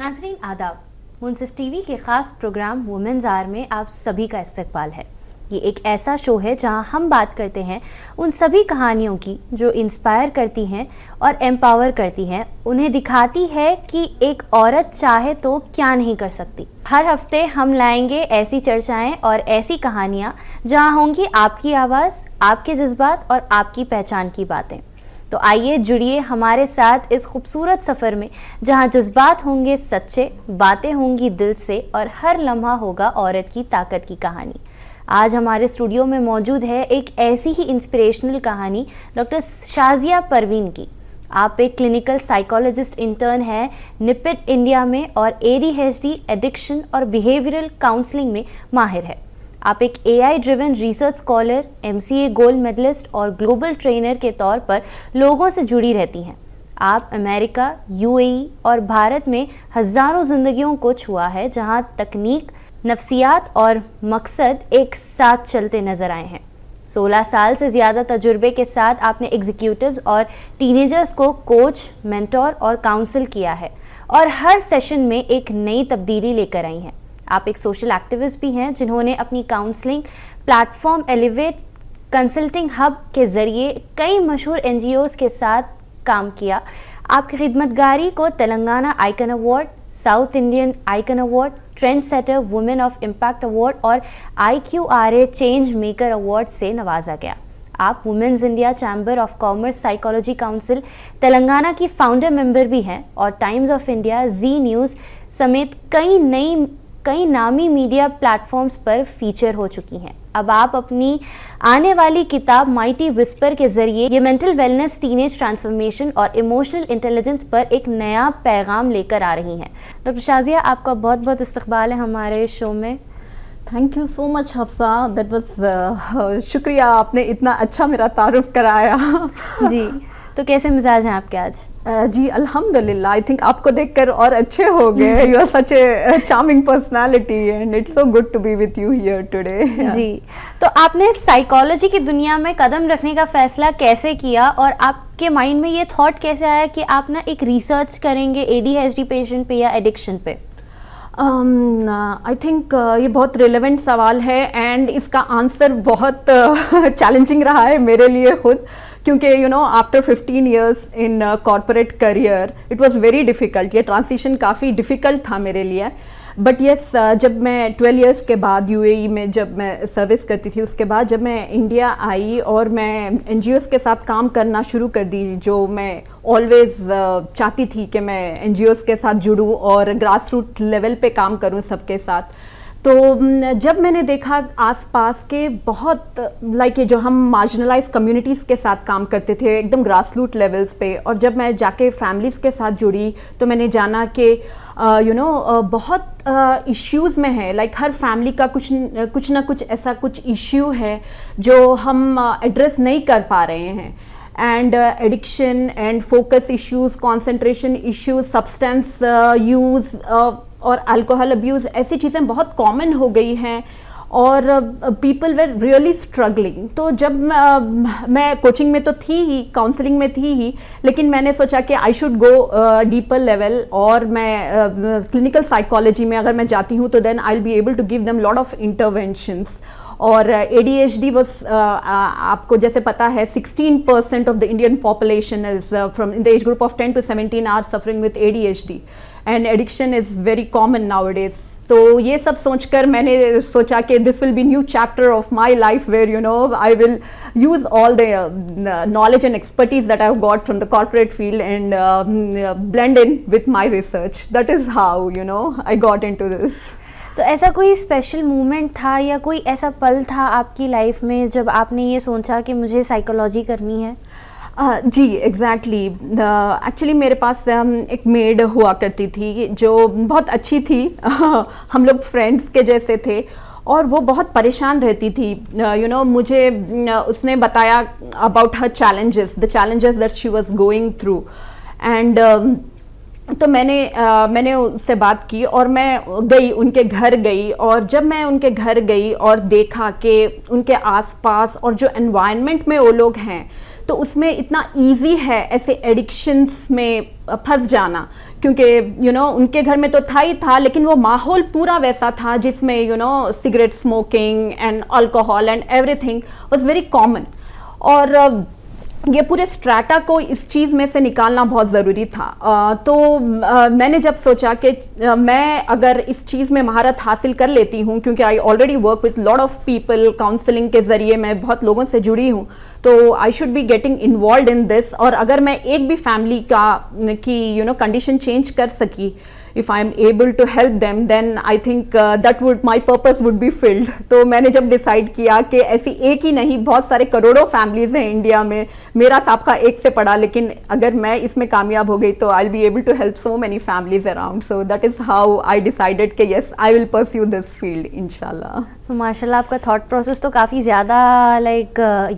नाज़रीन आदाब, मुनसिफ टीवी के ख़ास प्रोग्राम वुमेन्स आवर में आप सभी का इस्तकबाल है। ये एक ऐसा शो है जहां हम बात करते हैं उन सभी कहानियों की जो इंस्पायर करती हैं और एम्पावर करती हैं, उन्हें दिखाती है कि एक औरत चाहे तो क्या नहीं कर सकती। हर हफ्ते हम लाएंगे ऐसी चर्चाएं और ऐसी कहानियां जहां होंगी आपकी आवाज़, आपके जज्बात और आपकी पहचान की बातें। तो आइए जुड़िए हमारे साथ इस खूबसूरत सफ़र में जहां जज्बात होंगे सच्चे, बातें होंगी दिल से और हर लम्हा होगा औरत की ताकत की कहानी। आज हमारे स्टूडियो में मौजूद है एक ऐसी ही इंस्पिरेशनल कहानी डॉक्टर शाजिया परवीन की। आप एक क्लिनिकल साइकोलॉजिस्ट इंटर्न हैं निपिट इंडिया में और ADHD एडिक्शन और बिहेवियरल काउंसलिंग में माहिर है। आप एक AI driven research scholar, MCA gold medallist और ग्लोबल ट्रेनर के तौर पर लोगों से जुड़ी रहती हैं। आप अमेरिका, UAE और भारत में हज़ारों ज़िंदगियों को छुआ है जहां तकनीक, नफ्सियात और मकसद एक साथ चलते नज़र आए हैं। 16 साल से ज़्यादा तजुर्बे के साथ आपने एग्जीक्यूटिव्स और टीनेजर्स को कोच, मेंटोर और काउंसिल किया है और हर सेशन में एक नई तब्दीली लेकर आई हैं। आप एक सोशल एक्टिविस्ट भी हैं जिन्होंने अपनी counselling platform elevate consulting hub के ज़रिए कई मशहूर NGOs के साथ काम किया। आपकी खिदमतगारी को Telangana icon award, South Indian icon award, trend setter women of impact award और IQRA चेंज मेकर अवार्ड से नवाजा गया। आप women's India chamber of commerce psychology council Telangana की फाउंडर मेंबर भी हैं और Times of India, Zee news समेत कई नामी मीडिया प्लेटफॉर्म्स पर फीचर हो चुकी हैं। अब आप अपनी आने वाली किताब माइटी विस्पर के ज़रिए ये मेंटल वेलनेस, टीनेज ट्रांसफॉर्मेशन और इमोशनल इंटेलिजेंस पर एक नया पैगाम लेकर आ रही हैं। डॉक्टर शाजिया, आपका बहुत बहुत इस्तकबाल है हमारे शो में। Thank you so much Hafsa, that was शुक्रिया, आपने इतना अच्छा मेरा तारुफ कराया। जी, तो कैसे मिजाज हैं आपके आज? जी अल्हम्दुलिल्लाह, आई थिंक आपको देखकर और अच्छे हो गए। You are such a charming personality and it's so good to be with you here today. जी, तो आपने साइकोलॉजी की दुनिया में कदम रखने का फैसला कैसे किया और आपके माइंड में ये थॉट कैसे आया कि आप ना एक रिसर्च करेंगे ADHD पेशेंट पे या एडिक्शन पे? आई थिंक ये बहुत रिलेवेंट सवाल है एंड इसका आंसर बहुत चैलेंजिंग रहा है मेरे लिए खुद, क्योंकि you know after 15 years in corporate career it was very difficult. ये ट्रांजिशन काफ़ी डिफ़िकल्ट था मेरे लिए। बट येस, जब मैं 12 years के बाद UAE में जब मैं सर्विस करती थी, उसके बाद जब मैं इंडिया आई और मैं NGOs के साथ काम करना शुरू कर दी, जो मैं ऑलवेज़ चाहती थी कि मैं NGOs के साथ जुड़ूँ और ग्रास रूट लेवल पे काम करूँ सबके साथ। तो जब मैंने देखा आसपास के बहुत लाइक जो हम मार्जिनलाइज कम्युनिटीज़ के साथ काम करते थे एकदम ग्रास रूट लेवल्स पे, और जब मैं जाके फैमिलीज़ के साथ जुड़ी तो मैंने जाना कि बहुत इश्यूज़ में है, लाइक हर फैमिली का कुछ ना कुछ ऐसा कुछ इश्यू है जो हम एड्रेस नहीं कर पा रहे हैं। And addiction and focus issues, concentration issues, substance use और अल्कोहल अब्यूज़, ऐसी चीज़ें बहुत कॉमन हो गई हैं और पीपल वेर रियली स्ट्रगलिंग। तो जब मैं कोचिंग में तो थी ही, काउंसलिंग में थी ही, लेकिन मैंने सोचा कि I should go deeper level और मैं क्लिनिकल साइकोलॉजी में अगर मैं जाती हूँ तो then I will be able to give them lot of interventions. और ADHD was आपको जैसे पता है 16% of the Indian population is from in the age group of 10 to 17 are suffering with ADHD and addiction is very common nowadays. तो ये सब सोचकर मैंने सोचा कि this will be new chapter of my life where you know I will use all the knowledge and expertise that I've got from the corporate field and blend in with my research. That is how I got into this. तो ऐसा कोई special moment था या कोई ऐसा पल था आपकी लाइफ में जब आपने ये सोचा कि मुझे साइकोलॉजी करनी है? जी एग्जैक्टली। एक्चुअली मेरे पास एक मेड हुआ करती थी जो बहुत अच्छी थी। हम लोग फ्रेंड्स के जैसे थे और वो बहुत परेशान रहती थी। मुझे उसने बताया about her challenges, the challenges that she was going through and तो मैंने उससे बात की और मैं गई, उनके घर गई। और जब मैं उनके घर गई और देखा कि उनके आसपास और जो एनवायरनमेंट में वो लोग हैं, तो उसमें इतना ईजी है ऐसे एडिक्शंस में फंस जाना, क्योंकि उनके घर में तो था ही था, लेकिन वो माहौल पूरा वैसा था जिसमें cigarette smoking and alcohol and everything was very common. और ये पूरे स्ट्रैटा को इस चीज़ में से निकालना बहुत ज़रूरी था। तो मैंने जब सोचा कि मैं अगर इस चीज़ में महारत हासिल कर लेती हूँ, क्योंकि I already work with lot of people, counselling के ज़रिए मैं बहुत लोगों से जुड़ी हूँ, तो I should be getting involve in this. और अगर मैं एक भी फैमिली की कंडीशन चेंज कर सकी, if I am able to help them, then I think my purpose would be filled। तो मैंने जब डिसाइड किया कि ऐसी एक ही नहीं, बहुत सारे करोड़ों फैमिलीज हैं इंडिया में, मेरा साबका एक से पड़ा, लेकिन अगर मैं इसमें कामयाब हो गई तो I'll be able to help so many families around। So that is how I decided कि yes, I will pursue this field इंशाल्लाह। तो माशाल्लाह आपका थॉट प्रोसेस तो काफ़ी ज़्यादा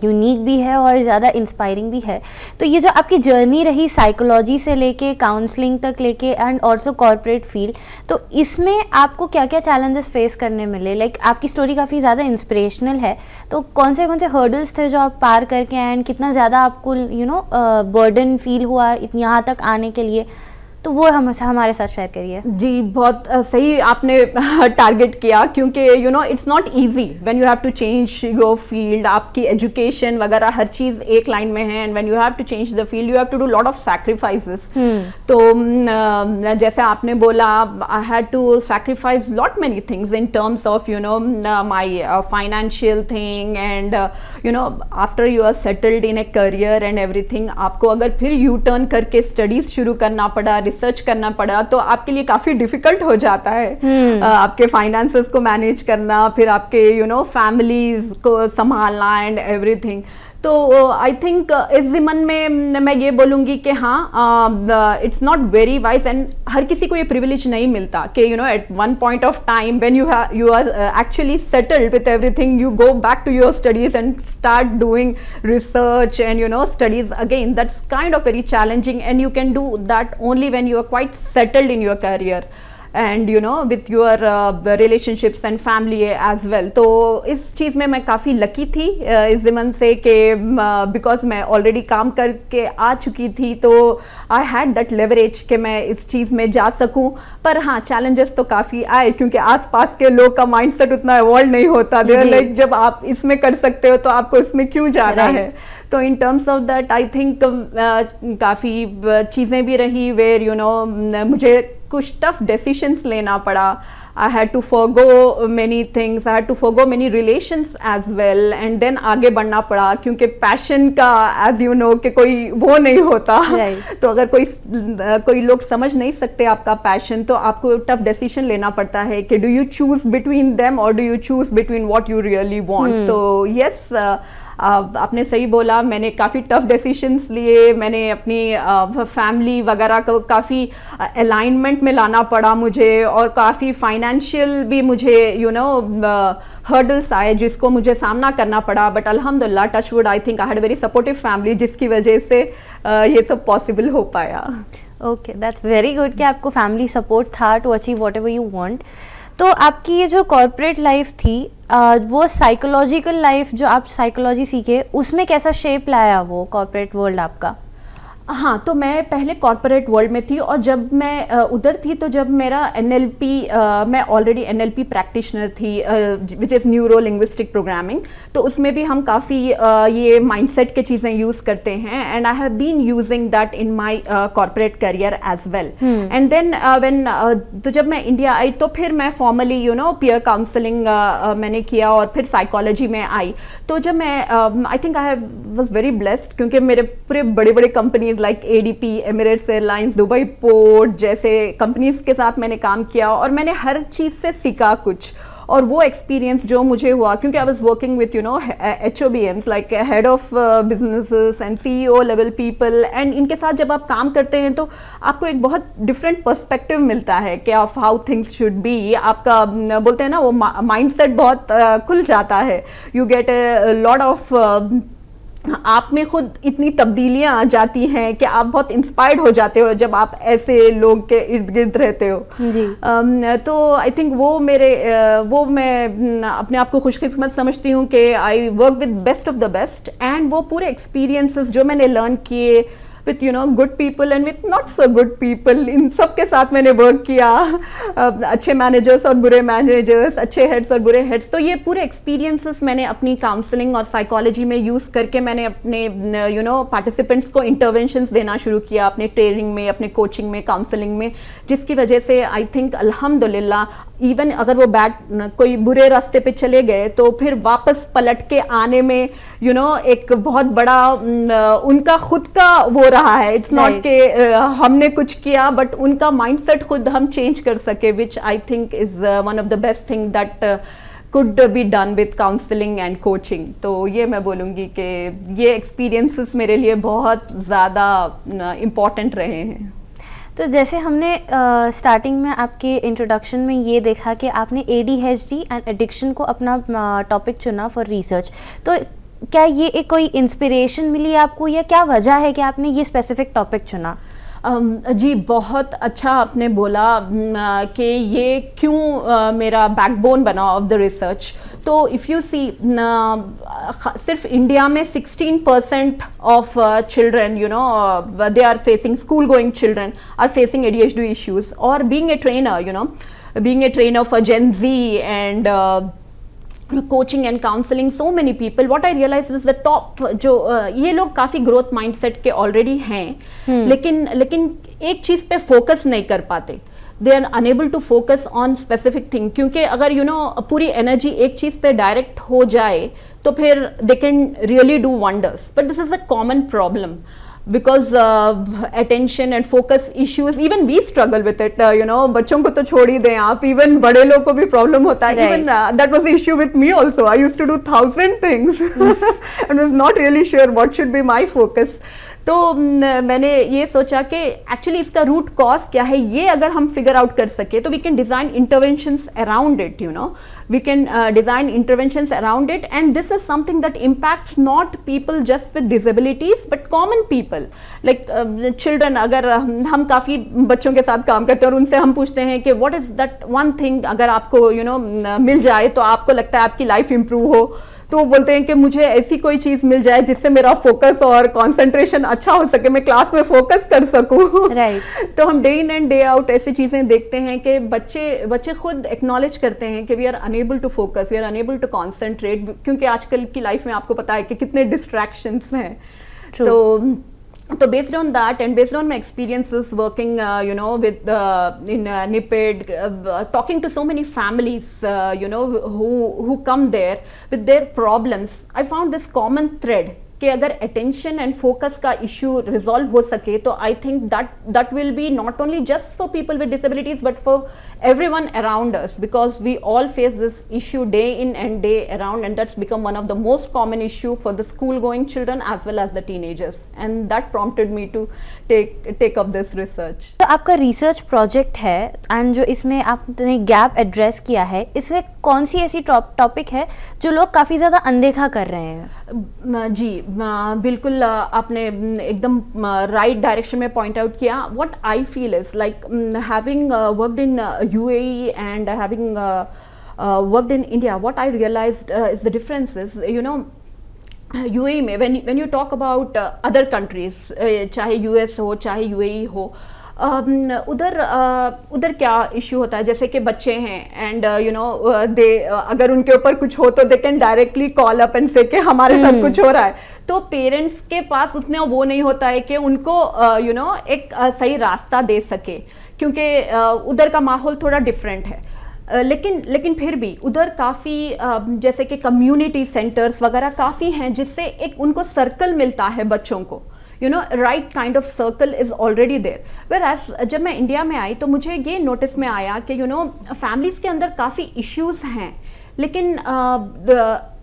यूनिक भी है और ज़्यादा इंस्पायरिंग भी है। तो ये जो आपकी जर्नी रही साइकोलॉजी से लेके काउंसलिंग तक लेके एंड ऑल्सो कॉर्पोरेट फील्ड, तो इसमें आपको क्या क्या चैलेंजेस फेस करने मिले? आपकी स्टोरी काफ़ी ज़्यादा इंस्पिरेशनल है, तो कौन से हर्डल्स थे जो आप पार करके एंड कितना ज़्यादा आपको बर्डन फील हुआ यहाँ तक आने के लिए, तो वो हमारे साथ शेयर करिए। जी, बहुत सही आपने टारगेट किया, क्योंकि it's not easy when you have to change your field. आपकी एजुकेशन वगैरह हर चीज़ एक लाइन में है, and when you have to change the field you have to do lot of sacrifices. तो जैसे आपने बोला, I had to sacrifice lot many things in terms of my financial thing, and after you are settled in a career and everything, आपको अगर फिर U turn करके studies शुरू करना पड़ा, रिसर्च करना पड़ा, तो आपके लिए काफी डिफिकल्ट हो जाता है। आपके फाइनेंसेस को मैनेज करना, फिर आपके फैमिलीज को संभालना एंड एवरीथिंग। तो आई थिंक इस ज़िमन में मैं ये बोलूँगी कि हाँ, it's not very wise, and हर किसी को ये प्रिविलेज नहीं मिलता कि at one point of time when you are actually settled with everything, you go back to your studies and start doing research and studies again. That's kind of very challenging, and you can do that only when you are quite settled in your career and with your relationships and family as well। तो इस चीज़ में मैं काफ़ी lucky थी इस ज़िमन से कि because मैं ऑलरेडी काम करके आ चुकी थी, तो आई हैड दैट लेवरेज कि मैं इस चीज़ में जा सकूं। पर हाँ, चैलेंजेस तो काफ़ी आए, क्योंकि आसपास के लोग का माइंडसेट उतना इवॉल्व नहीं होता। देयर लाइक, जब आप इसमें कर सकते हो तो आपको इसमें क्यों जाना है। तो इन terms of that I think काफ़ी चीज़ें भी रही वेयर मुझे कुछ टफ डिसीजंस लेना पड़ा। I had to forgo many things, I had to forgo many relations as well, and then आगे बढ़ना पड़ा, क्योंकि पैशन का एज कि कोई वो नहीं होता। तो अगर कोई लोग समझ नहीं सकते आपका पैशन, तो आपको टफ डिसीजन लेना पड़ता है कि do you choose between them और do you choose between what you really want. तो यस, आपने सही बोला, मैंने काफ़ी टफ डिसीजंस लिए। मैंने अपनी फैमिली वगैरह को काफ़ी अलाइनमेंट में लाना पड़ा मुझे, और काफ़ी फाइनेंशियल भी मुझे हर्डल्स आए जिसको मुझे सामना करना पड़ा। बट अल्हम्दुलिल्लाह, touch wood, I think I had very supportive family, जिसकी वजह से ये सब पॉसिबल हो पाया। ओके, दैट्स वेरी गुड कि आपको फैमिली सपोर्ट था to achieve whatever you want. तो आपकी ये जो कॉर्पोरेट लाइफ थी, वो साइकोलॉजिकल लाइफ जो आप साइकोलॉजी सीखे, उसमें कैसा शेप लाया वो कॉर्पोरेट वर्ल्ड आपका? हाँ, तो मैं पहले कॉर्पोरेट वर्ल्ड में थी, और जब मैं उधर थी तो जब मेरा NLP, मैं ऑलरेडी NLP प्रैक्टिशनर थी, which is neuro linguistic programming. तो उसमें भी हम काफ़ी ये माइंडसेट के चीज़ें यूज़ करते हैं, and I have been using that in my corporate career as well. And then when तो जब मैं इंडिया आई, तो फिर मैं फॉर्मली पीयर काउंसलिंग मैंने किया, और फिर साइकोलॉजी में आई। तो जब मैं I think I was very blessed, क्योंकि मेरे पूरे बड़े बड़े companies like ADP, Emirates airlines, Dubai port जैसे कंपनीज के साथ मैंने काम किया, और मैंने हर चीज़ से सीखा कुछ। और वो एक्सपीरियंस जो मुझे हुआ, क्योंकि I was working with HOBMs like head of businesses and CEO level people, and इनके साथ जब आप काम करते हैं तो आपको एक बहुत डिफरेंट पर्सपेक्टिव मिलता है कि of how things should be. आपका बोलते हैं ना, वो माइंडसेट बहुत खुल जाता है। You get a lot of आप में खुद इतनी तब्दीलियां आ जाती हैं कि आप बहुत इंस्पायर्ड हो जाते हो जब आप ऐसे लोग के इर्द गिर्द रहते हो जी। तो आई थिंक वो मैं अपने आप को खुशकिस्मत समझती हूँ कि I work with best of the best, and वो पूरे एक्सपीरियंसेस जो मैंने लर्न किए with good people and with not so good people, इन सब के साथ मैंने वर्क किया, अच्छे मैनेजर्स और बुरे मैनेजर्स, अच्छे हेड्स और बुरे हेड्स। तो ये पूरे एक्सपीरियंसेस मैंने अपनी काउंसलिंग और साइकोलॉजी में यूज़ करके मैंने अपने पार्टिसिपेंट्स को इंटरवेंशंस देना शुरू किया अपने ट्रेनिंग में, अपने कोचिंग में, काउंसलिंग में, जिसकी वजह से आई थिंक अल्हम्दुलिल्लाह इवन अगर वो कोई बुरे रास्ते पे चले गए तो फिर वापस पलट के आने में एक बहुत बड़ा उनका खुद का वो रहा है। इट्स नॉट के हमने कुछ किया, बट उनका माइंडसेट खुद हम चेंज कर सके, which I think is one of the best thing that could be done with counselling and coaching. तो ये मैं बोलूँगी कि ये एक्सपीरियंसेस मेरे लिए बहुत ज़्यादा इम्पॉर्टेंट रहे हैं। तो जैसे हमने स्टार्टिंग में आपके इंट्रोडक्शन में ये देखा कि आपने ADHD एंड एडिक्शन को अपना टॉपिक चुना फॉर रिसर्च, तो क्या ये एक कोई इंस्पिरेशन मिली आपको या क्या वजह है कि आपने ये स्पेसिफिक टॉपिक चुना? जी, बहुत अच्छा आपने बोला कि ये क्यों मेरा बैकबोन बना ऑफ द रिसर्च। तो इफ़ यू सी सिर्फ इंडिया में 16% of children they are facing, school going children are facing ADHD issues, और being a trainer for Gen Z and coaching and counselling so many people, what I realise is the top जो ये लोग काफ़ी growth mindset के already हैं, लेकिन एक चीज़ पे फोकस नहीं कर पाते। They are unable to focus on specific thing, क्योंकि अगर पूरी एनर्जी एक चीज़ पे डायरेक्ट हो जाए तो फिर they can really do wonders, but this is a common problem because attention and focus issues, even we struggle with it, बच्चों को तो छोड़ ही दें आप, even बड़े लोग को भी प्रॉब्लम होता है। Even that was the issue with me also. I used to do 1,000 things and was not really sure what should be my focus. तो मैंने ये सोचा कि एक्चुअली इसका रूट कॉज क्या है, ये अगर हम फिगर आउट कर सके तो we can design interventions around it, we can design interventions around it, and this is something that impacts not people just with disabilities but common people like children. अगर हम काफ़ी बच्चों के साथ काम करते हैं और उनसे हम पूछते हैं कि what is that one thing अगर आपको मिल जाए तो आपको लगता है आपकी लाइफ इंप्रूव हो, तो वो बोलते हैं कि मुझे ऐसी कोई चीज़ मिल जाए जिससे मेरा फोकस और कंसंट्रेशन अच्छा हो सके, मैं क्लास में फोकस कर सकूं। तो हम day in and day out ऐसी चीज़ें देखते हैं कि बच्चे खुद एक्नॉलेज करते हैं कि we are unable to focus, we are unable to concentrate, क्योंकि आजकल की लाइफ में आपको पता है कि कितने डिस्ट्रैक्शंस हैं। So based on that and based on my experiences working with in NIPID, talking to so many families who come there with their problems, I found this common thread कि अगर attention and focus का issue resolve हो सके तो आई think that will be not only just for people with disabilities but for everyone around us, because we all face this issue day in and day around, and that's become one of the most common issue for the school going children as well as the teenagers, and that prompted me to take up this research. तो आपका research project है and जो इसमें आपने gap address किया है, इससे कौन सी ऐसी टॉपिक है जो लोग काफ़ी ज़्यादा अनदेखा कर रहे हैं? जी बिल्कुल, आपने एकदम राइट डायरेक्शन में पॉइंट आउट किया. What I feel is like having worked in UAE and having worked in India, what I realized is the difference is, UAE में when you talk about other countries, चाहे US हो चाहे UAE हो, उधर क्या issue होता है, जैसे कि बच्चे हैं एंड दे अगर उनके ऊपर कुछ हो तो they can directly call up and से कि हमारे साथ कुछ हो रहा है. तो पेरेंट्स के पास उतना वो नहीं होता है कि उनको एक सही रास्ता दे सके, क्योंकि उधर का माहौल थोड़ा डिफरेंट है. लेकिन फिर भी उधर काफ़ी जैसे कि कम्युनिटी सेंटर्स वगैरह काफ़ी हैं जिससे एक उनको सर्कल मिलता है बच्चों को. Right kind of circle is already there. Whereas जब मैं इंडिया में आई तो मुझे ये नोटिस में आया कि फैमिलीज के अंदर काफ़ी इश्यूज हैं, लेकिन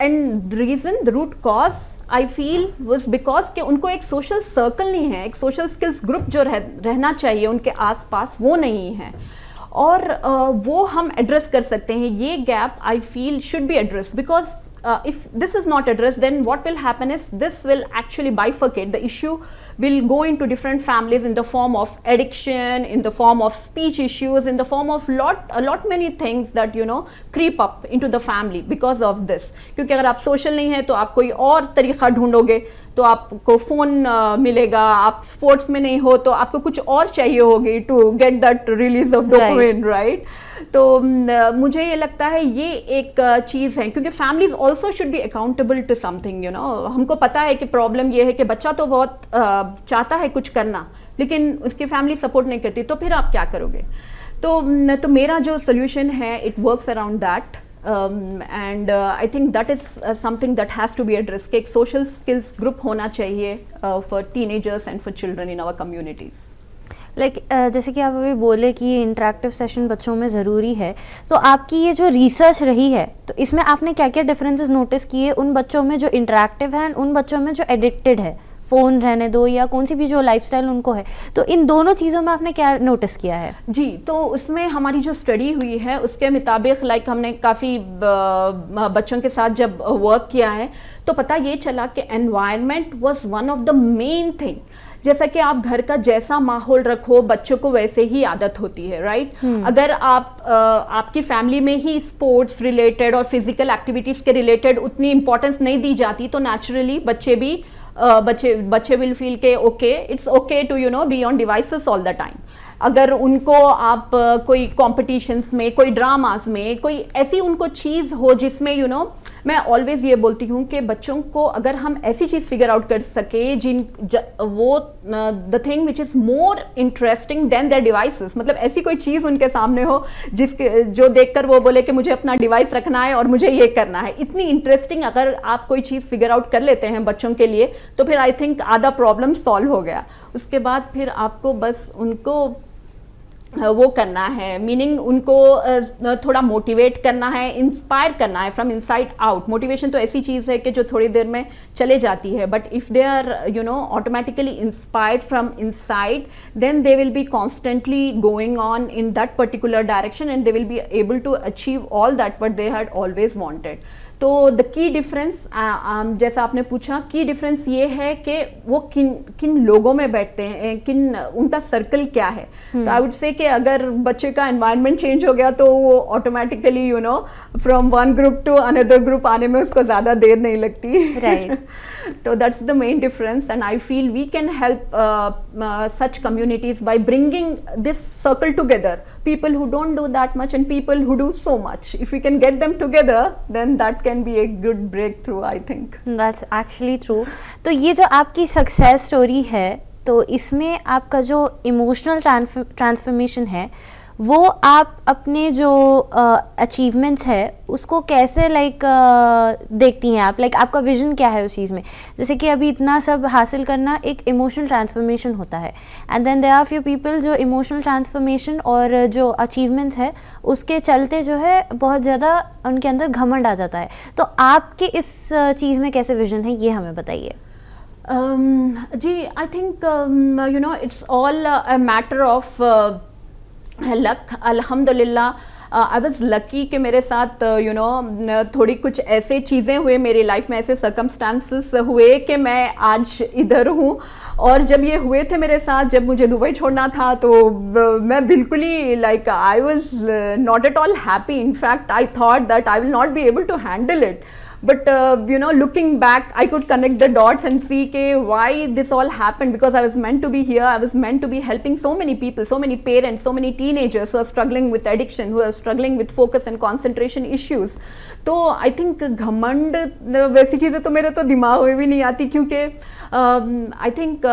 and reason the root cause I feel was because कि उनको एक सोशल सर्कल नहीं है, एक सोशल स्किल्स ग्रुप जो रहना चाहिए उनके आसपास वो नहीं है, और वो हम एड्रेस कर सकते हैं. ये gap I feel should be address, because if this is not addressed, then what will happen is this will actually bifurcate. The issue will go into different families in the form of addiction, in the form of speech issues, in the form of a lot many things that creep up into the family because of this. क्योंकि अगर आप social नहीं है तो आप कोई और तरीका ढूंढोगे, तो आपको फ़ोन मिलेगा, आप स्पोर्ट्स में नहीं हो तो आपको कुछ और चाहिए होगी to get that release of dopamine, right? तो मुझे ये लगता है ये एक चीज़ है, क्योंकि families also should be accountable to something, हमको पता है कि प्रॉब्लम ये है कि बच्चा तो बहुत चाहता है कुछ करना, लेकिन उसकी फैमिली सपोर्ट नहीं करती, तो फिर आप क्या करोगे? तो मेरा जो सोल्यूशन है, it works around that. And I think that is something that has to be addressed. कि एक social skills group होना चाहिए for teenagers and for children in our communities. जैसे कि आप अभी बोले कि ये इंटरेक्टिव सेशन बच्चों में ज़रूरी है, तो आपकी ये जो रिसर्च रही है, तो इसमें आपने क्या क्या डिफरेंसेस नोटिस किए उन बच्चों में जो इंटरेक्टिव हैं, उन बच्चों में जो एडिक्टेड है, फ़ोन रहने दो या कौन सी भी जो लाइफस्टाइल उनको है, तो इन दोनों चीज़ों में आपने क्या नोटिस किया है? जी, तो उसमें हमारी जो स्टडी हुई है उसके मुताबिक हमने काफ़ी बच्चों के साथ जब वर्क किया है तो पता ये चला कि environment was one of the main thing. जैसा कि आप घर का जैसा माहौल रखो बच्चों को वैसे ही आदत होती है, राइट? अगर आपकी फैमिली में ही स्पोर्ट्स रिलेटेड और फिजिकल एक्टिविटीज़ के रिलेटेड उतनी इंपॉर्टेंस नहीं दी जाती तो नेचुरली बच्चे विल फील के okay, it's okay to be on devices all the time. अगर उनको आप कोई कॉम्पिटिशन्स में, कोई ड्रामाज में, कोई ऐसी उनको चीज़ हो जिसमें मैं ऑलवेज ये बोलती हूँ कि बच्चों को अगर हम ऐसी चीज़ फिगर आउट कर सके वो the thing which is more interesting than their devices, मतलब ऐसी कोई चीज़ उनके सामने हो जो देखकर वो बोले कि मुझे अपना डिवाइस रखना है और मुझे ये करना है. इतनी इंटरेस्टिंग अगर आप कोई चीज़ फिगर आउट कर लेते हैं बच्चों के लिए तो फिर आई थिंक आधा प्रॉब्लम सॉल्व हो गया. उसके बाद फिर आपको बस उनको वो करना है, मीनिंग उनको थोड़ा मोटिवेट करना है, इंस्पायर करना है फ्रॉम इनसाइड आउट. मोटिवेशन तो ऐसी चीज़ है कि जो थोड़ी देर में चले जाती है, but if they are automatically inspired from inside then they will be constantly going on in that particular direction and they will be able to achieve all that what they had always wanted. तो the key difference, जैसा आपने पूछा, की difference ये है कि वो किन लोगों में बैठते हैं, उनका सर्कल क्या है. तो आई वुड से कि अगर बच्चे का एनवायरनमेंट चेंज हो गया तो वो automatically from one group to another group आने में उसको ज़्यादा देर नहीं लगती, right? So that's the main difference, and I feel we can help such communities by bringing this circle together. People who don't do that much and people who do so much. If we can get them together, then that can be a good breakthrough, I think. That's actually true. तो ये जो आपकी success story है, तो इसमें आपका जो emotional transformation है वो आप अपने जो अचीवमेंट्स है उसको कैसे देखती हैं आप? आपका विजन क्या है उस चीज़ में? जैसे कि अभी इतना सब हासिल करना एक इमोशनल ट्रांसफॉर्मेशन होता है, and then there are few people जो इमोशनल ट्रांसफॉर्मेशन और जो अचीवमेंट्स है उसके चलते जो है बहुत ज़्यादा उनके अंदर घमंड आ जाता है. तो आपके इस चीज़ में कैसे विजन है ये हमें बताइए. जी, I think it's all a matter of luck. अल्हम्दुलिल्लाह आई वॉज लकी कि मेरे साथ थोड़ी कुछ ऐसे चीज़ें हुए मेरी लाइफ में, ऐसे सर्कमस्टांसेस हुए कि मैं आज इधर हूँ. और जब ये हुए थे मेरे साथ, जब मुझे दुबई छोड़ना था, तो मैं बिल्कुल ही I was not at all happy. In fact I thought that I will not be able to handle it. But looking back, I could connect the dots and see why this all happened, because I was meant to be here. I was meant to be helping so many people, so many parents, so many teenagers who are struggling with addiction, who are struggling with focus and concentration issues. तो I think घमंड वैसी चीज़ें तो मेरे तो दिमाग में भी नहीं आती, क्योंकि I think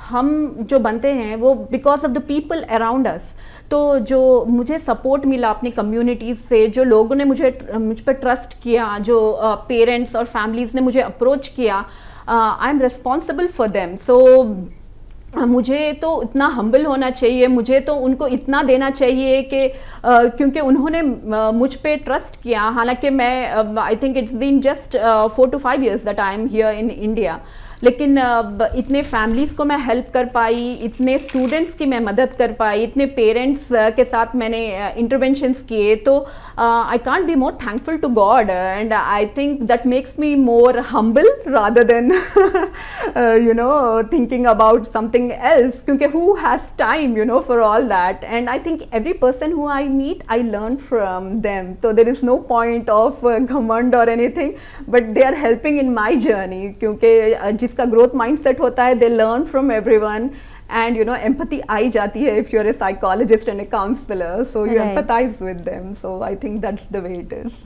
हम जो बनते हैं वो because of the people around us. तो जो मुझे सपोर्ट मिला अपनी कम्युनिटीज़ से, जो लोगों ने मुझ पर ट्रस्ट किया, जो पेरेंट्स और फैमिलीज़ ने मुझे अप्रोच किया, I am responsible for them. So मुझे तो इतना हम्बल होना चाहिए, मुझे तो उनको इतना देना चाहिए कि क्योंकि उन्होंने मुझ पे ट्रस्ट किया. हालांकि मैं I think it's been just 4 to 5 years that I am here in India. लेकिन इतने फैमिलीज़ को मैं हेल्प कर पाई, इतने स्टूडेंट्स की मैं मदद कर पाई, इतने पेरेंट्स के साथ मैंने इंटरवेंशंस किए, तो I can't be more thankful to God, and I think that makes me more humble rather than you know thinking about something else, क्योंकि who has time you know for all that, and I think every person who I meet I learn from them, तो there is no point of घमंड और anything, but they are helping in my journey, क्योंकि जिसका growth mindset होता है, they learn from everyone, and you know empathy आई जाती है if you're a psychologist and a counselor, so you empathize with them, so I think that's the way it is.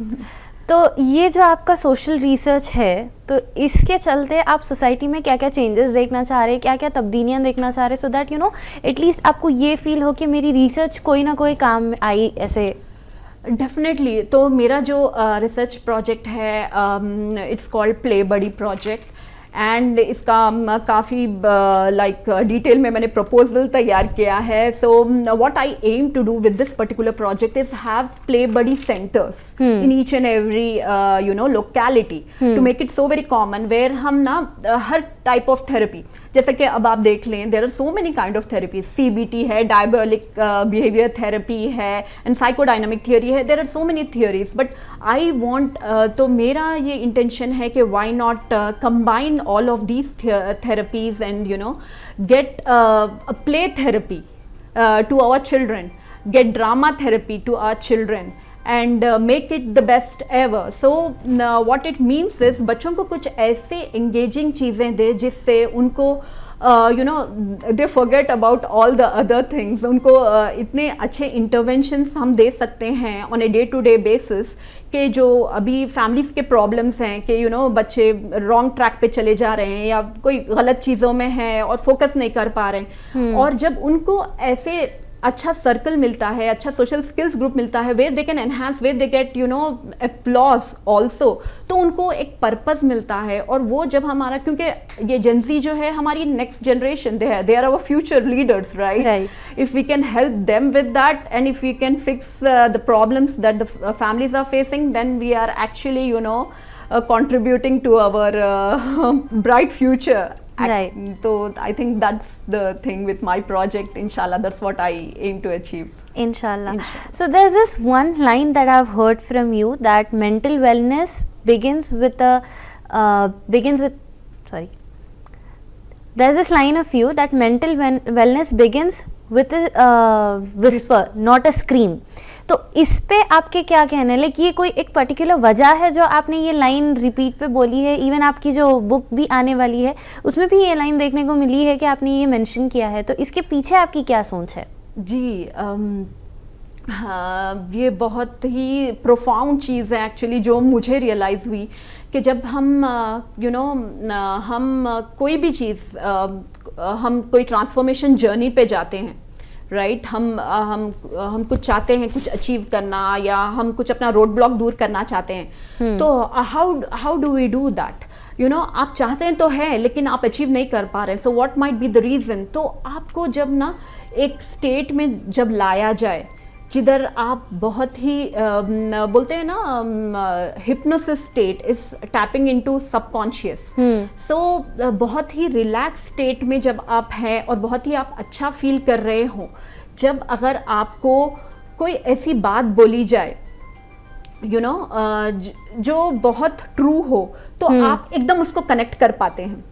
तो ये जो आपका सोशल रिसर्च है, तो इसके चलते आप सोसाइटी में क्या क्या चेंजेस देखना चाह रहे हैं, क्या क्या तब्दीलियाँ देखना चाह रहे हैं, so that you know at least आपको ये फील हो कि मेरी रिसर्च कोई ना कोई काम में आई ऐसे? डेफिनेटली, तो मेरा जो रिसर्च प्रोजेक्ट है, it's called play buddy project, and इसका काफ़ी लाइक डिटेल में मैंने प्रपोजल तैयार किया है. So what I am to do with this particular project is have play buddy centres in each and every you know locality to make it so very common, where हम ना हर type of therapy, जैसे कि अब आप देख लें, there are so many kind of therapy, CBT है, diabolic behaviour therapy है, एंड साइकोडायनामिक थियोरी है, there are so many theories, but I want, तो मेरा ये इंटेंशन है कि why not combine all of these therapies and you know get a play therapy to our children, get drama therapy to our children and make it the best ever. So what it means is बच्चों को कुछ ऐसे engaging चीज़ें दे जिससे उनको you know they forget about all the other things, उनको इतने अच्छे interventions हम दे सकते हैं on a day to day basis कि जो अभी फैमिलीज़ के प्रॉब्लम्स हैं कि यू नो बच्चे रॉन्ग ट्रैक पे चले जा रहे हैं या कोई गलत चीज़ों में हैं और फोकस नहीं कर पा रहे हैं, और जब उनको ऐसे अच्छा सर्कल मिलता है, अच्छा सोशल स्किल्स ग्रुप मिलता है, where they can enhance, where they get you know applause also, तो उनको एक पर्पस मिलता है. और वो जब हमारा, क्योंकि ये जेंजी जो है हमारी next generation, they are our future leaders, right? If we can help them with that and if we can fix the problems that the families are facing, then we are actually you know contributing to our bright future. Right. So I think that's the thing with my project. Inshallah, that's what I aim to achieve. Inshallah. So there's this one line that I've heard from you, that mental wellness begins with there's this line of you that mental wellness begins with a whisper, not a scream. तो इस पे आपके क्या कहना है? Like ये कोई एक पर्टिकुलर वजह है जो आपने ये लाइन रिपीट पे बोली है? इवन आपकी जो बुक भी आने वाली है उसमें भी ये लाइन देखने को मिली है कि आपने ये मेंशन किया है, तो इसके पीछे आपकी क्या सोच है? जी, हाँ, ये बहुत ही प्रोफाउंड चीज़ है एक्चुअली, जो मुझे रियलाइज़ हुई कि जब हम यू नो हम कोई भी चीज़, हम कोई ट्रांसफॉर्मेशन जर्नी पे जाते हैं, राइट? हम कुछ चाहते हैं, कुछ अचीव करना, या हम कुछ अपना रोड ब्लॉक दूर करना चाहते हैं, तो how do we do that? You know आप चाहते हैं तो है, लेकिन आप अचीव नहीं कर पा रहे हैं, so what might be the reason? तो आपको जब ना एक स्टेट में जब लाया जाए जिधर आप बहुत ही बोलते हैं ना hypnosis state is tapping into subconscious, so बहुत ही रिलैक्स स्टेट में जब आप हैं और बहुत ही आप अच्छा फील कर रहे हो, जब अगर आपको कोई ऐसी बात बोली जाए यू नो जो बहुत ट्रू हो, तो आप एकदम उसको कनेक्ट कर पाते हैं.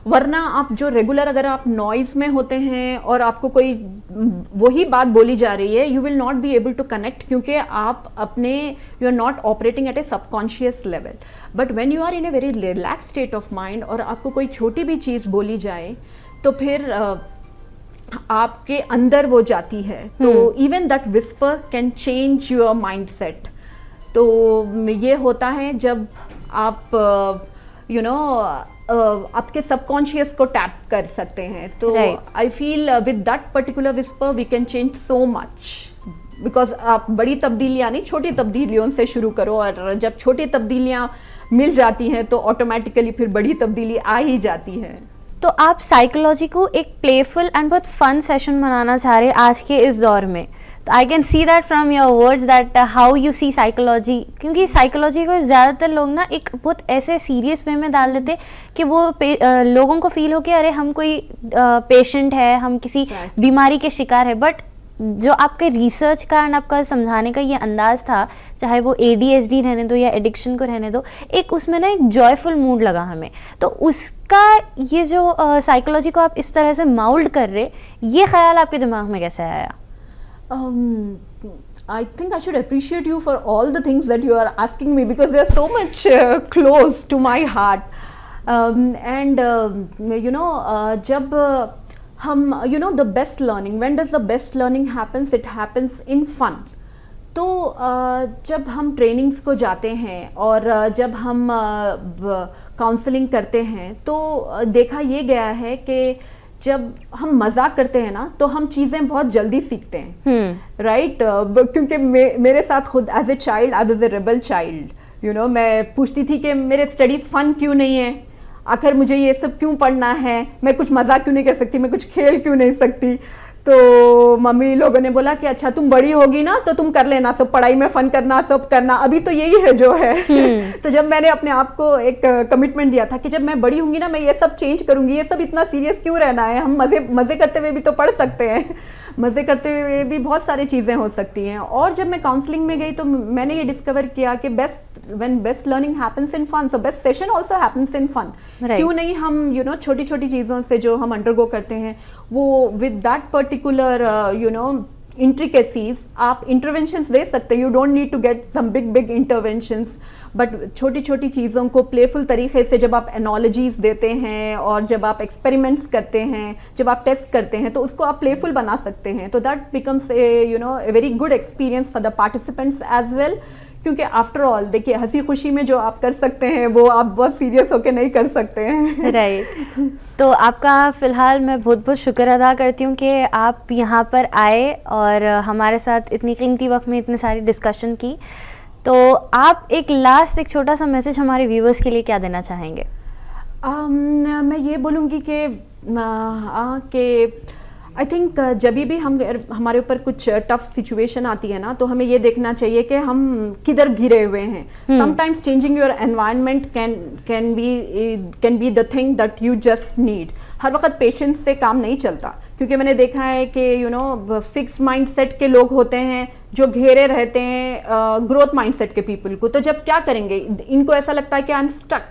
वरना आप जो रेगुलर, अगर आप नॉइज में होते हैं और आपको कोई वही बात बोली जा रही है, you will not be able to connect, क्योंकि आप अपने you are not operating at a subconscious level. But when you are in a very relax state of mind और आपको कोई छोटी भी चीज़ बोली जाए, तो फिर आपके अंदर वो जाती है. तो even that whisper can change your mindset. तो ये होता है जब आप यू नो आपके सबकॉन्शियस को टैप कर सकते हैं. तो I feel with that particular whisper we can change so much, because आप बड़ी तब्दीलियाँ नहीं, छोटी तब्दीलियों से शुरू करो, और जब छोटी तब्दीलियाँ मिल जाती हैं तो ऑटोमेटिकली फिर बड़ी तब्दीली आ ही जाती है. तो आप साइकोलॉजी को एक प्लेफुल एंड बहुत फन सेशन बनाना चाह रहे हैं आज के इस दौर में, तो I can see that from your words that how you see psychology, क्योंकि साइकोलॉजी को ज़्यादातर लोग ना एक बहुत ऐसे सीरियस वे में डाल देते कि वो लोगों को फील हो कि अरे हम कोई पेशेंट है, हम किसी बीमारी के शिकार है। बट जो आपके रिसर्च का एंड आपका समझाने का ये अंदाज था, चाहे वो ADHD रहने दो या एडिक्शन को रहने दो, एक उसमें ना एक जॉयफुल मूड लगा हमें। तो उसका ये जो साइकोलॉजी को आप इस तरह से माउल्ड कर रहे, ये ख्याल आपके दिमाग में कैसे आया? I think I should appreciate you for all the things that you are asking me because they are so much close to my heart. जब हम the best learning, when does the best learning happens? It happens in fun. तो जब हम trainings को जाते हैं और जब हम काउंसलिंग करते हैं तो देखा ये गया है कि जब हम मजाक करते हैं ना तो हम चीज़ें बहुत जल्दी सीखते हैं, राइट? क्योंकि मेरे साथ खुद as a child I was a rebel child, मैं पूछती थी कि मेरे स्टडीज़ फन क्यों नहीं है, आखिर मुझे ये सब क्यों पढ़ना है, मैं कुछ मजाक क्यों नहीं कर सकती, मैं कुछ खेल क्यों नहीं सकती। तो मम्मी लोगों ने बोला कि अच्छा तुम बड़ी होगी ना तो तुम कर लेना सब, पढ़ाई में फन करना, सब करना, अभी तो यही है जो है। तो जब मैंने अपने आप को एक कमिटमेंट दिया था कि जब मैं बड़ी होंगी ना मैं ये सब चेंज करूंगी, ये सब इतना सीरियस क्यों रहना है, हम मज़े करते हुए भी तो पढ़ सकते हैं, मज़े करते हुए भी बहुत सारी चीज़ें हो सकती हैं। और जब मैं काउंसलिंग में गई तो मैंने ये डिस्कवर किया कि best learning happens in fun, so best session also happens in fun. क्यों नहीं हम छोटी छोटी चीज़ों से जो हम अंडरगो करते हैं वो विद दैट पर्टिकुलर इंट्रिकेसीज आप इंटरवेंशंस दे सकते हैं। You don't need to get some big interventions, but छोटी छोटी चीज़ों को प्लेफुल तरीके से जब आप एनोलॉजीज देते हैं और जब आप एक्सपेरिमेंट्स करते हैं, जब आप टेस्ट करते हैं तो उसको आप प्लेफुल बना सकते हैं। तो that becomes a very good experience for the participants as well, क्योंकि आफ्टर ऑल देखिए हंसी खुशी में जो आप कर सकते हैं वो आप बहुत सीरियस होकर नहीं कर सकते हैं, राइट। तो आपका फ़िलहाल मैं बहुत बहुत शुक्र अदा करती हूँ कि आप यहाँ पर आए और हमारे साथ इतनी कीमती वक्त में इतनी सारी डिस्कशन की। तो आप एक छोटा सा मैसेज हमारे व्यूवर्स के लिए क्या देना चाहेंगे? मैं ये बोलूँगी कि आई थिंक जब भी हमारे ऊपर कुछ टफ सिचुएशन आती है ना तो हमें ये देखना चाहिए कि हम किधर घिरे हुए हैं। Sometimes changing your environment can be the thing that you just need. हर वक्त पेशेंस से काम नहीं चलता, क्योंकि मैंने देखा है कि फिक्स माइंडसेट के लोग होते हैं जो घेरे रहते हैं ग्रोथ माइंडसेट के पीपल को। तो जब क्या करेंगे, इनको ऐसा लगता है कि I am stuck,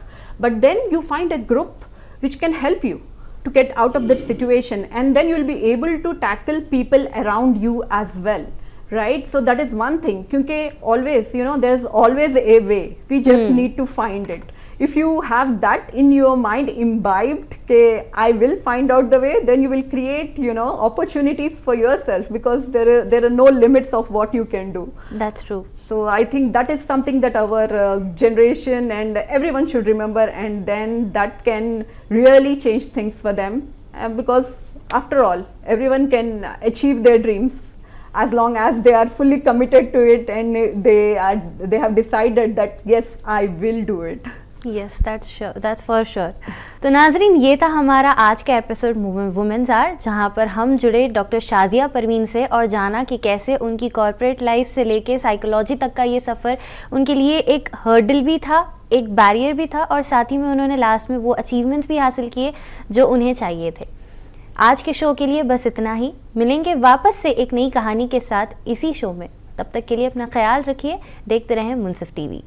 but then you find a group which can help you to get out of that situation, and then you'll be able to tackle people around you as well, right? So that is one thing, क्योंकि always there's always a way, we just need to find it. If you have that in your mind imbibed ke I will find out the way, then you will create opportunities for yourself, because there are no limits of what you can do. That's true. So I think that is something that our generation and everyone should remember, and then that can really change things for them, because after all everyone can achieve their dreams as long as they are fully committed to it and they have decided that yes, I will do it. Yes, that's for sure. तो नाजरीन, ये था हमारा आज का episode womens are, जहाँ पर हम जुड़े डॉक्टर शाजिया परवीन से और जाना कि कैसे उनकी कॉर्पोरेट लाइफ से लेके साइकोलॉजी तक का ये सफ़र उनके लिए एक हर्डल भी था, एक बैरियर भी था, और साथ ही में उन्होंने लास्ट में वो अचीवमेंट्स भी हासिल किए जो उन्हें चाहिए थे। आज के शो के लिए बस इतना ही। मिलेंगे वापस से एक नई कहानी के साथ इसी शो में। तब तक के लिए अपना ख्याल रखिए। देखते रहें मुनसिफ टीवी।